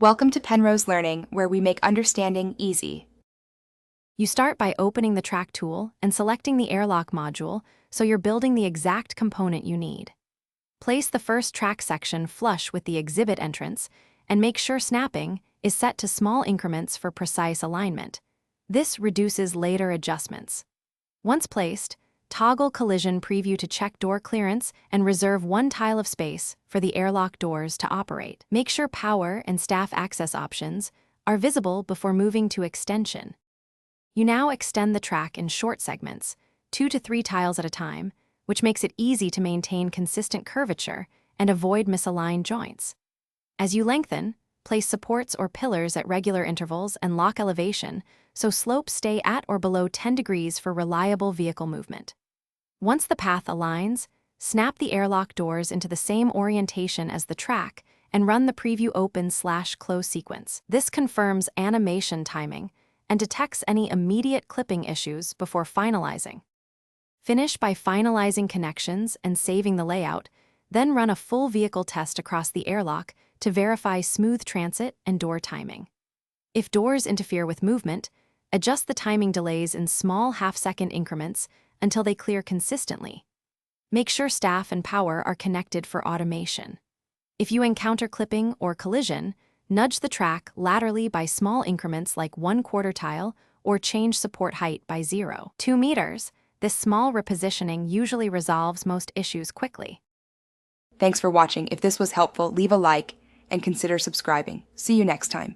Welcome to Penrose Learning, where we make understanding easy. You start by opening the track tool and selecting the Airlock module so you're building the exact component you need. Place the first track section flush with the exhibit entrance and make sure snapping is set to small increments for precise alignment. This reduces later adjustments. Once placed, toggle collision preview to check door clearance and reserve one tile of space for the airlock doors to operate. Make sure power and staff access options are visible before moving to extension. You now extend the track in short segments, 2 to 3 tiles at a time, which makes it easy to maintain consistent curvature and avoid misaligned joints. As you lengthen, place supports or pillars at regular intervals and lock elevation so slopes stay at or below 10 degrees for reliable vehicle movement. Once the path aligns, snap the airlock doors into the same orientation as the track and run the preview open/close sequence. This confirms animation timing and detects any immediate clipping issues before finalizing. Finish by finalizing connections and saving the layout, then run a full vehicle test across the airlock to verify smooth transit and door timing. If doors interfere with movement, adjust the timing delays in small half-second increments until they clear consistently. Make sure staff and power are connected for automation. If you encounter clipping or collision, nudge the track laterally by small increments like 1/4 tile or change support height by 0.2 meters. This small repositioning usually resolves most issues quickly. Thanks for watching. If this was helpful, leave a like and consider subscribing. See you next time.